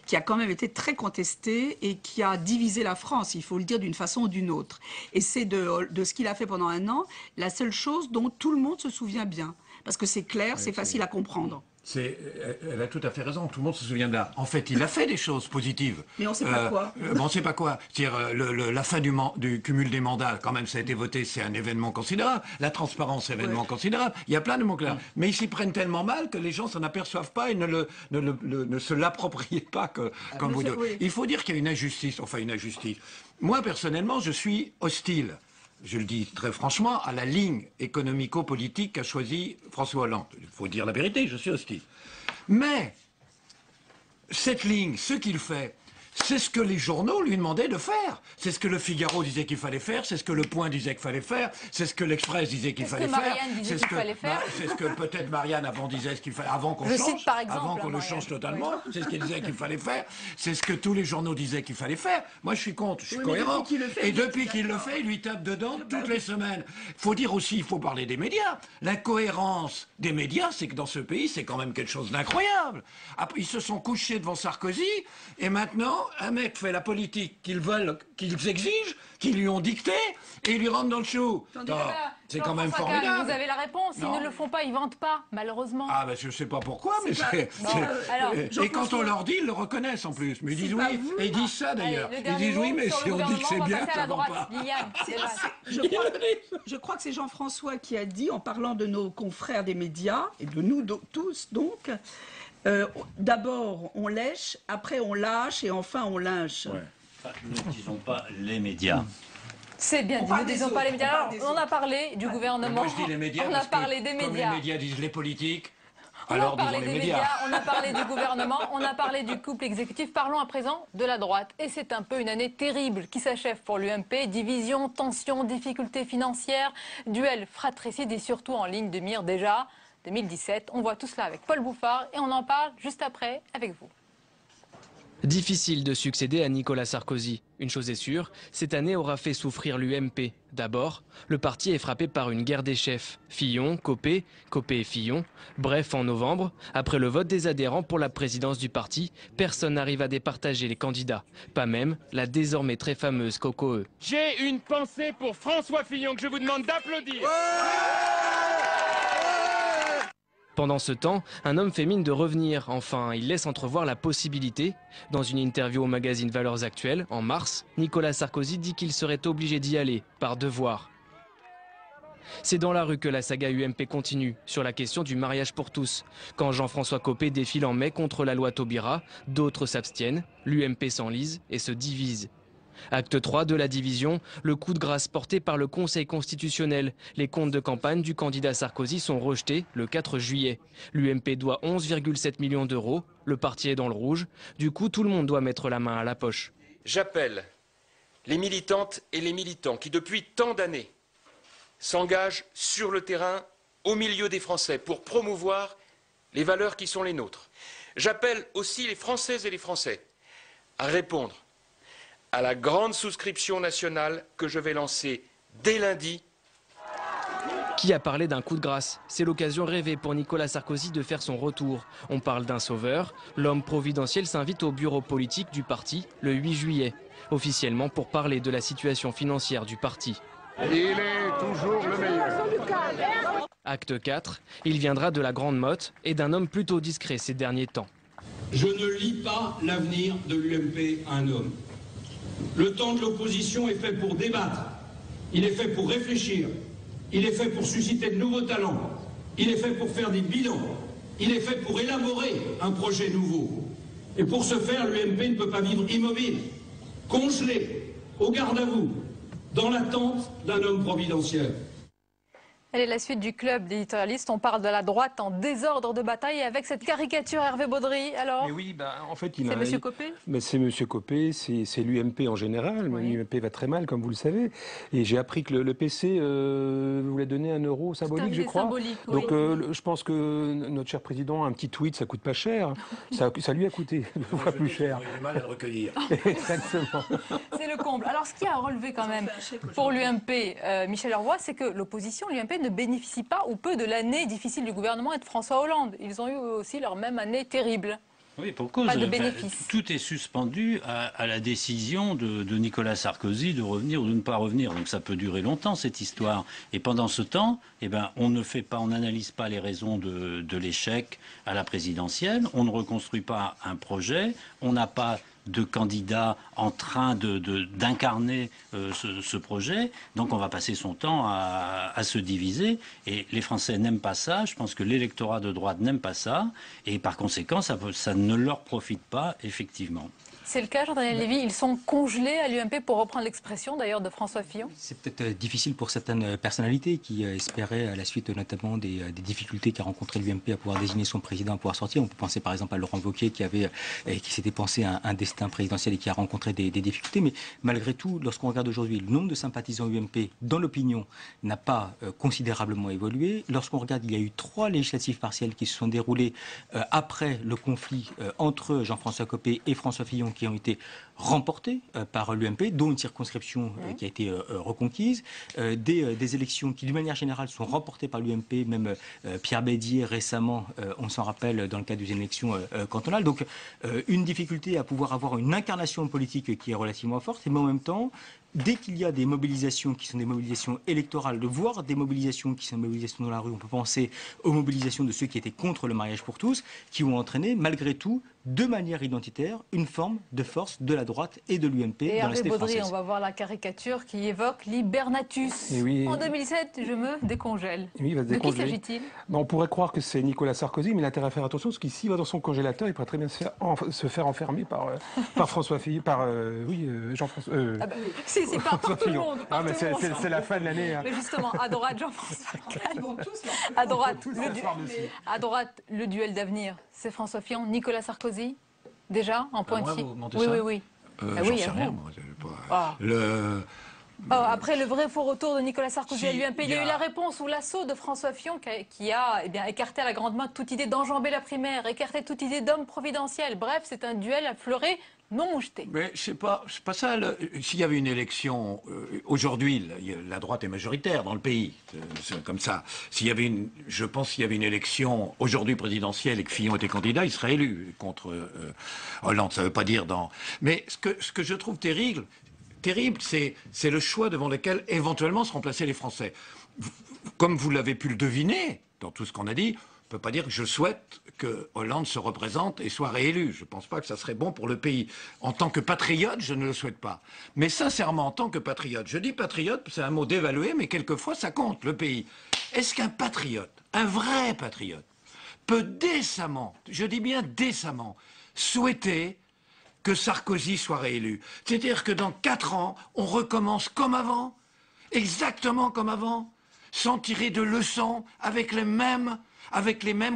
qui a quand même été très contesté et qui a divisé la France, il faut le dire d'une façon ou d'une autre. Et c'est de ce qu'il a fait pendant un an la seule chose dont tout le monde se souvient bien. Parce que c'est clair, c'est facile à comprendre. Elle a tout à fait raison, tout le monde se souvient de là. En fait, il a fait des choses positives. Mais on ne sait pas quoi. On ne sait pas quoi. C'est-à-dire, la fin du cumul des mandats, quand même, ça a été voté, c'est un événement considérable. La transparence, c'est un événement considérable. Il y a plein de mots clairs. Mais ils s'y prennent tellement mal que les gens s'en aperçoivent pas et ne se l'approprient pas comme vous dites. Oui. Il faut dire qu'il y a une injustice, enfin une injustice. Moi, personnellement, je suis hostile. Je le dis très franchement, à la ligne économico-politique qu'a choisi François Hollande. Il faut dire la vérité, je suis hostile. Mais cette ligne, ce qu'il fait, c'est ce que les journaux lui demandaient de faire. C'est ce que le Figaro disait qu'il fallait faire, c'est ce que le Point disait qu'il fallait faire, c'est ce que l'Express disait qu'il fallait faire. C'est ce que peut-être Marianne avant disait qu'il fallait, avant qu'on change, avant qu'on le change totalement. C'est ce qu'il disait qu'il fallait faire. C'est ce que tous les journaux disaient qu'il fallait faire. Moi, je suis contre, je suis cohérent. Et depuis qu'il le fait, il lui tape dedans toutes les semaines. Il faut dire aussi, il faut parler des médias. L'incohérence des médias, c'est que dans ce pays, c'est quand même quelque chose d'incroyable. Après, ils se sont couchés devant Sarkozy et maintenant, un mec fait la politique qu'ils veulent, qu'ils exigent, qu'ils lui ont dicté, et ils lui rentrent dans le chou. C'est quand même formidable. Vous avez la réponse. Ils ne le font pas, ils vantent pas, malheureusement. Ah ben je sais pas pourquoi, mais et quand on leur dit, ils le reconnaissent en plus. Mais ils disent oui, et ils disent ça d'ailleurs. Ils disent oui, mais si on dit que c'est bien, ça va pas. Je crois que c'est Jean-François qui a dit, en parlant de nos confrères des médias, et de nous tous donc, d'abord on lèche, après on lâche et enfin on lynche. Ouais. Enfin, ne disons pas les médias. C'est bien dit, ne disons pas les médias. Alors, on a parlé du gouvernement, moi, je dis les médias on a parlé des médias. Comme les médias disent les politiques, alors disons les médias. On a parlé du gouvernement, on a parlé du couple exécutif. Parlons à présent de la droite. Et c'est un peu une année terrible qui s'achève pour l'UMP. Division, tension, difficultés financières, duel fratricide et surtout en ligne de mire déjà 2017. On voit tout cela avec Paul Bouffard et on en parle juste après avec vous. Difficile de succéder à Nicolas Sarkozy. Une chose est sûre, cette année aura fait souffrir l'UMP. D'abord, le parti est frappé par une guerre des chefs. Fillon, Copé, Copé et Fillon. Bref, en novembre, après le vote des adhérents pour la présidence du parti, personne n'arrive à départager les candidats. Pas même la désormais très fameuse Coco-E. J'ai une pensée pour François Fillon que je vous demande d'applaudir. Pendant ce temps, un homme fait mine de revenir. Enfin, il laisse entrevoir la possibilité. Dans une interview au magazine Valeurs Actuelles, en mars, Nicolas Sarkozy dit qu'il serait obligé d'y aller, par devoir. C'est dans la rue que la saga UMP continue, sur la question du mariage pour tous. Quand Jean-François Copé défile en mai contre la loi Taubira, d'autres s'abstiennent, l'UMP s'enlise et se divise. Acte 3 de la division, le coup de grâce porté par le Conseil constitutionnel. Les comptes de campagne du candidat Sarkozy sont rejetés le 4 juillet. L'UMP doit 11,7 millions d'euros. Le parti est dans le rouge. Du coup, tout le monde doit mettre la main à la poche. J'appelle les militantes et les militants qui, depuis tant d'années, s'engagent sur le terrain, au milieu des Français, pour promouvoir les valeurs qui sont les nôtres. J'appelle aussi les Françaises et les Français à répondre à la grande souscription nationale que je vais lancer dès lundi. Qui a parlé d'un coup de grâce? C'est l'occasion rêvée pour Nicolas Sarkozy de faire son retour. On parle d'un sauveur. L'homme providentiel s'invite au bureau politique du parti le 8 juillet, officiellement pour parler de la situation financière du parti. Il est toujours le meilleur. Acte 4, il viendra de la Grande Motte et d'un homme plutôt discret ces derniers temps. Je ne lie pas l'avenir de l'UMP à un homme. Le temps de l'opposition est fait pour débattre, il est fait pour réfléchir, il est fait pour susciter de nouveaux talents, il est fait pour faire des bilans, il est fait pour élaborer un projet nouveau. Et pour ce faire, l'UMP ne peut pas vivre immobile, congelé, au garde à vous, dans l'attente d'un homme providentiel. Elle est la suite du club d'éditorialistes. On parle de la droite en désordre de bataille avec cette caricature Hervé Baudry. Alors, mais oui, en fait, c'est Monsieur Copé. C'est Monsieur Copé, c'est l'UMP en général. Oui. L'UMP va très mal, comme vous le savez. Et j'ai appris que le PC voulait donner 1 euro symbolique, je crois. Symbolique, oui. Donc, je pense que notre cher président, un petit tweet, ça coûte pas cher. Ça lui a coûté 2 fois plus cher. Il a du mal à le recueillir. Exactement. C'est le comble. Alors, ce qui a relevé quand même pour l'UMP, Michel Roy, c'est que l'opposition, l'UMP, ne bénéficie pas ou peu de l'année difficile du gouvernement et de François Hollande. Ils ont eu aussi leur même année terrible. Oui, pour cause. Pas de bénéfice. Tout est suspendu à la décision de Nicolas Sarkozy de revenir ou de ne pas revenir. Donc ça peut durer longtemps, cette histoire. Et pendant ce temps, on n'analyse pas les raisons de l'échec à la présidentielle. On ne reconstruit pas un projet. On n'a pas de candidats en train d'incarner ce projet. Donc on va passer son temps à se diviser. Et les Français n'aiment pas ça. Je pense que l'électorat de droite n'aime pas ça. Et par conséquent, ça ne leur profite pas, effectivement. C'est le cas, Jean-Daniel Lévy. Ils sont congelés à l'UMP, pour reprendre l'expression d'ailleurs de François Fillon. C'est peut-être difficile pour certaines personnalités qui espéraient, à la suite notamment des difficultés qu'a rencontré l'UMP à pouvoir désigner son président, à pouvoir sortir. On peut penser par exemple à Laurent Wauquiez qui s'était pensé un destin présidentiel et qui a rencontré des difficultés. Mais malgré tout, lorsqu'on regarde aujourd'hui, le nombre de sympathisants UMP dans l'opinion n'a pas considérablement évolué. Lorsqu'on regarde, il y a eu 3 législatives partielles qui se sont déroulées après le conflit entre Jean-François Copé et François Fillon, qui ont été remportées par l'UMP, dont une circonscription qui a été reconquise, des élections qui, d'une manière générale, sont remportées par l'UMP, même Pierre Bédier récemment, on s'en rappelle, dans le cadre d'une élection cantonale. Donc, une difficulté à pouvoir avoir une incarnation politique qui est relativement forte, mais en même temps, dès qu'il y a des mobilisations qui sont des mobilisations électorales, voire des mobilisations qui sont des mobilisations dans la rue, on peut penser aux mobilisations de ceux qui étaient contre le mariage pour tous, qui ont entraîné, malgré tout, de manière identitaire, une forme de force de la droite et de l'UMP dans la cité française. On va voir la caricature qui évoque l'hibernatus. En 2007, je me décongèle. Oui, il va se décongeler. De qui s'agit-il? On pourrait croire que c'est Nicolas Sarkozy, mais il a intérêt à faire attention, parce qu'ici, il va dans son congélateur, il pourrait très bien se faire enfermer par François Fillon, Jean-François... C'est pas par tout le monde. C'est la fin de l'année. Hein. Mais justement, à droite, Jean-François Kahn. À droite, le duel d'avenir, c'est François Fillon, Nicolas Sarkozy, déjà, en pointillé. Oui. J'en sais rien, moi. Après le vrai faux retour de Nicolas Sarkozy à l'UMP, il y a eu la réponse ou l'assaut de François Fillon qui a écarté à la grande main toute idée d'enjamber la primaire, écarté toute idée d'homme providentiel. Bref, c'est un duel à fleuret non moucheté. Mais c'est pas ça. S'il y avait une élection aujourd'hui, la droite est majoritaire dans le pays. C'est comme ça. Je pense s'il y avait une élection aujourd'hui présidentielle et que Fillon était candidat, il serait élu contre Hollande. Ça veut pas dire dans. Mais ce que je trouve terrible, c'est le choix devant lequel éventuellement seront placés les Français. Comme vous l'avez pu le deviner dans tout ce qu'on a dit, on ne peut pas dire que je souhaite que Hollande se représente et soit réélu. Je ne pense pas que ça serait bon pour le pays. En tant que patriote, je ne le souhaite pas. Mais sincèrement, en tant que patriote, je dis patriote, c'est un mot dévalué, mais quelquefois ça compte, le pays. Est-ce qu'un patriote, un vrai patriote, peut décemment, je dis bien décemment, souhaiter que Sarkozy soit réélu? C'est-à-dire que dans 4 ans, on recommence comme avant, exactement comme avant, sans tirer de leçons, avec les mêmes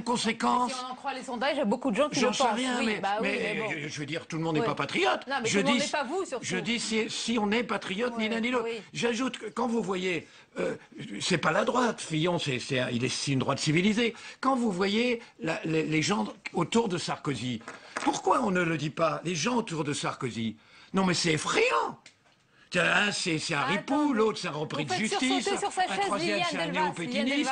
conséquences. Si on en croit les sondages, il y a beaucoup de gens qui le pensent. J'en sais rien, oui, mais bon. Je veux dire, tout le monde n'est pas patriote. Non, mais tout le monde n'est pas vous, surtout. Je dis si on est patriote, ni l'un ni l'autre. J'ajoute que quand vous voyez, c'est pas la droite, Fillon, c'est une droite civilisée. Quand vous voyez les gens autour de Sarkozy, pourquoi on ne le dit pas, les gens autour de Sarkozy? Non, mais c'est effrayant. C'est un ripou, l'autre c'est un repris de justice, un troisième c'est un néo-pétiniste.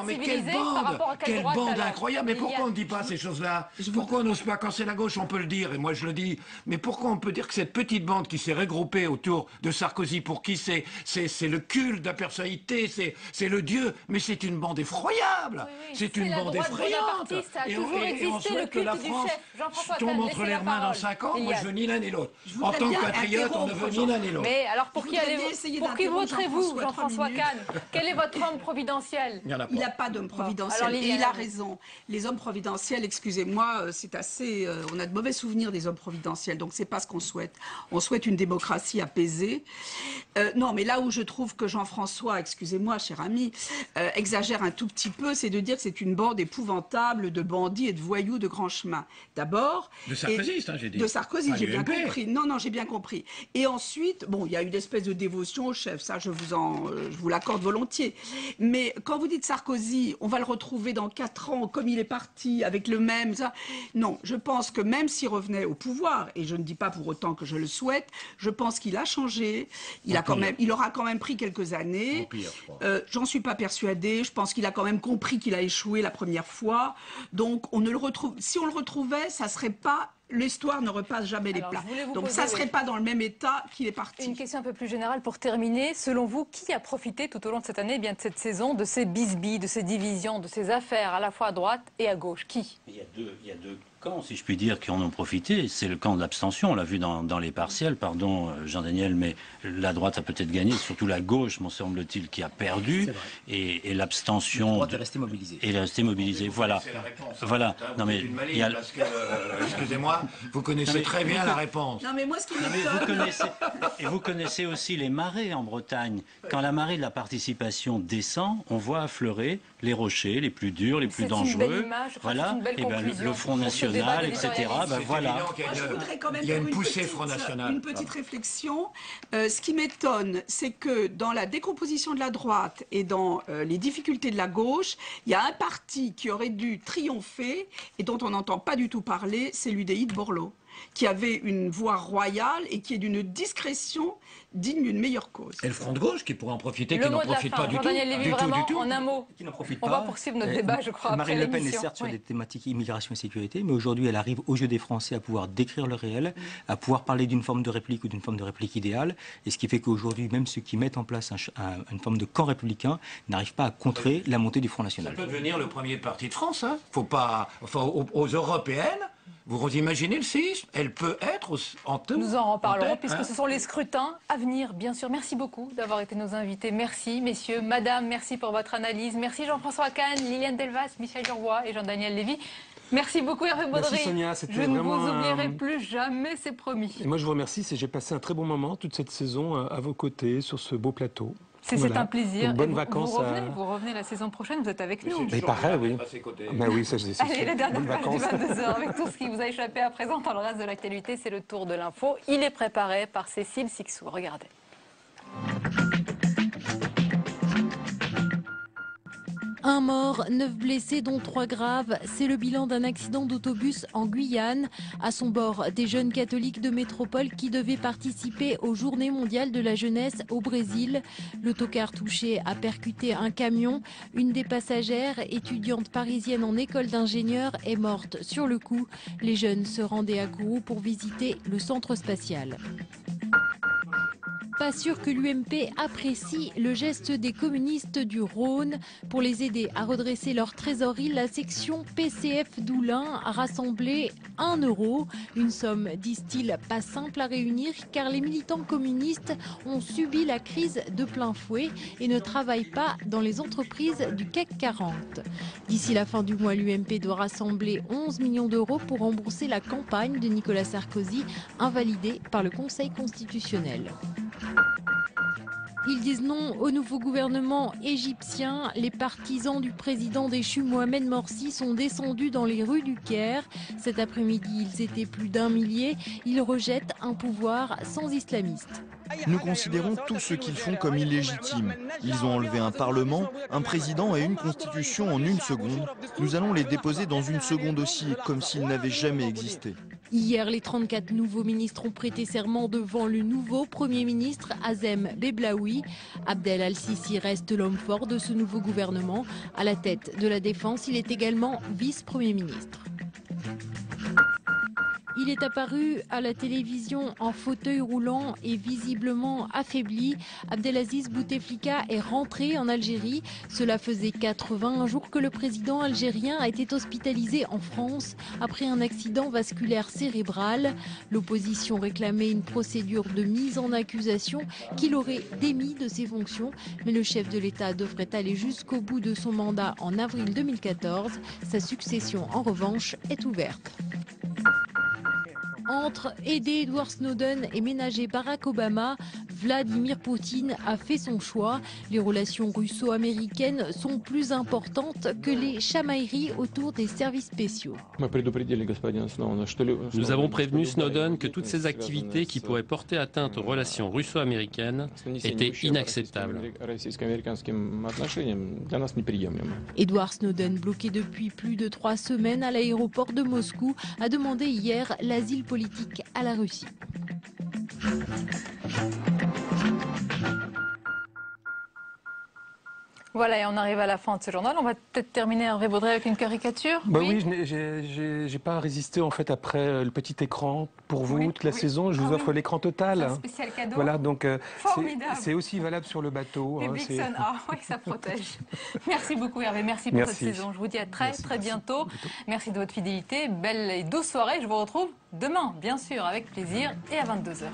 Mais quelle bande incroyable. Mais pourquoi on ne dit pas ces choses-là? Pourquoi on n'ose pas? Quand c'est la gauche, on peut le dire, et moi je le dis. Mais pourquoi on peut dire que cette petite bande qui s'est regroupée autour de Sarkozy, pour qui c'est le culte de la personnalité, c'est le dieu, mais c'est une bande effroyable. C'est une bande effrayante. Et on souhaite que la France tombe entre les mains dans 5 ans. Moi je veux ni l'un ni l'autre. En tant que patriote, on ne veut ni l'un ni l'autre. alors pour qui voterez-vous, Jean-François Kahn? Quel est votre homme providentiel? Il n'y a pas d'homme providentiel. Et il a raison. Les hommes providentiels, excusez-moi, c'est assez... on a de mauvais souvenirs des hommes providentiels, donc c'est pas ce qu'on souhaite. On souhaite une démocratie apaisée. Non, mais là où je trouve que Jean-François, excusez-moi, cher ami, exagère un tout petit peu, c'est de dire que c'est une bande épouvantable de bandits et de voyous de grand chemin. D'abord... De Sarkozy, j'ai dit. De Sarkozy, j'ai bien compris. Non, j'ai bien compris. Et ensuite, bon, il y a une espèce de dévotion au chef, ça je vous l'accorde volontiers. Mais quand vous dites Sarkozy, on va le retrouver dans 4 ans, comme il est parti, avec le même... Ça, non, je pense que même s'il revenait au pouvoir, et je ne dis pas pour autant que je le souhaite, je pense qu'il a changé, il aura quand même pris quelques années. J'en suis pas persuadée, je pense qu'il a quand même compris qu'il a échoué la première fois. Donc on ne le retrouve... Si on le retrouvait, ça serait pas... L'histoire ne repasse jamais les plats. Donc ça ne serait pas dans le même état qu'il est parti. Une question un peu plus générale pour terminer. Selon vous, qui a profité tout au long de cette année, bien de cette saison, de ces bisbilles, de ces divisions, de ces affaires à la fois à droite et à gauche? Qui? Il y a deux camps, si je puis dire, qui en ont profité. C'est le camp de l'abstention. On l'a vu dans les partiels, pardon Jean-Daniel, mais la droite a peut-être gagné, surtout la gauche, m'en semble-t-il, qui a perdu. Et l'abstention... La droite est restée mobilisée. Et est restée mobilisée, voilà. Voilà. Non, mais il y a... Excusez-moi, vous connaissez très bien la réponse. Non, mais moi, ce qui m'étonne... vous connaissez aussi les marées en Bretagne. Quand la marée de la participation descend, on voit affleurer les rochers les plus durs, les plus dangereux. C'est une belle image, je crois que c'est une belle conclusion. Le Front National, etc. Voilà. Je voudrais quand même il y a une poussée Front National. Une petite réflexion. Ce qui m'étonne, c'est que dans la décomposition de la droite et dans les difficultés de la gauche, il y a un parti qui aurait dû triompher et dont on n'entend pas du tout parler, c'est l'UDI de Borloo, qui avait une voix royale et qui est d'une discrétion digne d'une meilleure cause. Et le Front de gauche qui pourrait en profiter, qui n'en profite pas du tout. Jean-Daniel Lévy, vraiment, en un mot. Qui n'en profite pas. On va poursuivre notre débat, je crois, après l'émission. Marine Le Pen est certes sur des thématiques immigration et sécurité, mais aujourd'hui, elle arrive aux yeux des Français à pouvoir décrire le réel, à pouvoir parler d'une forme de réplique ou d'une forme de réplique idéale. Et ce qui fait qu'aujourd'hui, même ceux qui mettent en place une forme de camp républicain n'arrivent pas à contrer la montée du Front National. Ça peut devenir le premier parti de France. Hein. Faut pas, enfin, aux européennes. Vous imaginez le séisme? Elle peut être en tête. Nous en reparlerons puisque ce sont les scrutins à venir, bien sûr. Merci beaucoup d'avoir été nos invités. Merci, messieurs, madame, merci pour votre analyse. Merci Jean-François Kahn, Liliane Delvasse, Michel Leroy et Jean-Daniel Lévy. Merci beaucoup Hervé Baudry. Merci Sonia, je ne vous oublierai plus jamais, c'est promis. Et moi je vous remercie, j'ai passé un très bon moment toute cette saison à vos côtés sur ce beau plateau. C'est un plaisir. Donc, bonnes vacances. Vous revenez la saison prochaine, vous êtes avec nous. Mais pareil, oui. Ben oui, ça, c'est allez, la dernière page du 22h, avec tout ce qui vous a échappé à présent dans le reste de l'actualité, c'est le tour de l'info. Il est préparé par Cécile Sixou. Regardez. Un mort, 9 blessés dont 3 graves. C'est le bilan d'un accident d'autobus en Guyane. À son bord, des jeunes catholiques de métropole qui devaient participer aux Journées mondiales de la jeunesse au Brésil. L'autocar touché a percuté un camion. Une des passagères, étudiante parisienne en école d'ingénieur, est morte sur le coup. Les jeunes se rendaient à Kourou pour visiter le centre spatial. Pas sûr que l'UMP apprécie le geste des communistes du Rhône. Pour les aider à redresser leur trésorerie, la section PCF d'Oulin a rassemblé 1 euro. Une somme, disent-ils, pas simple à réunir car les militants communistes ont subi la crise de plein fouet et ne travaillent pas dans les entreprises du CAC 40. D'ici la fin du mois, l'UMP doit rassembler 11 millions d'euros pour rembourser la campagne de Nicolas Sarkozy, invalidée par le Conseil constitutionnel. Ils disent non au nouveau gouvernement égyptien. Les partisans du président déchu Mohamed Morsi sont descendus dans les rues du Caire. Cet après-midi, ils étaient plus d'1 millier. Ils rejettent un pouvoir sans islamistes. Nous considérons tout ce qu'ils font comme illégitime. Ils ont enlevé un parlement, un président et une constitution en 1 seconde. Nous allons les déposer dans 1 seconde aussi, comme s'ils n'avaient jamais existé. Hier, les 34 nouveaux ministres ont prêté serment devant le nouveau Premier ministre Azem Beblaoui. Abdel Al-Sisi reste l'homme fort de ce nouveau gouvernement. À la tête de la défense, il est également vice-premier ministre. Il est apparu à la télévision en fauteuil roulant et visiblement affaibli. Abdelaziz Bouteflika est rentré en Algérie. Cela faisait 81 jours que le président algérien a été hospitalisé en France après un accident vasculaire cérébral. L'opposition réclamait une procédure de mise en accusation qu'il aurait démis de ses fonctions. Mais le chef de l'État devrait aller jusqu'au bout de son mandat en avril 2014. Sa succession, en revanche, est ouverte. Entre aider Edward Snowden et ménager Barack Obama, Vladimir Poutine a fait son choix. Les relations russo-américaines sont plus importantes que les chamailleries autour des services spéciaux. Nous avons prévenu Snowden que toutes ces activités qui pourraient porter atteinte aux relations russo-américaines étaient inacceptables. Edward Snowden, bloqué depuis plus de 3 semaines à l'aéroport de Moscou, a demandé hier l'asile politique à la Russie. Voilà, et on arrive à la fin de ce journal. On va peut-être terminer, Hervé Baudry, avec une caricature. Oui, j'ai pas résisté en fait après le petit écran pour vous toute la saison. Je vous offre l'écran total. Un spécial cadeau. Voilà, donc formidable. C'est aussi valable sur le bateau. Publixon, oui, ça protège. Merci beaucoup, Hervé. Merci pour cette saison. Je vous dis à très bientôt. Merci de votre fidélité. Belle et douce soirée. Je vous retrouve demain, bien sûr, avec plaisir et à 22h.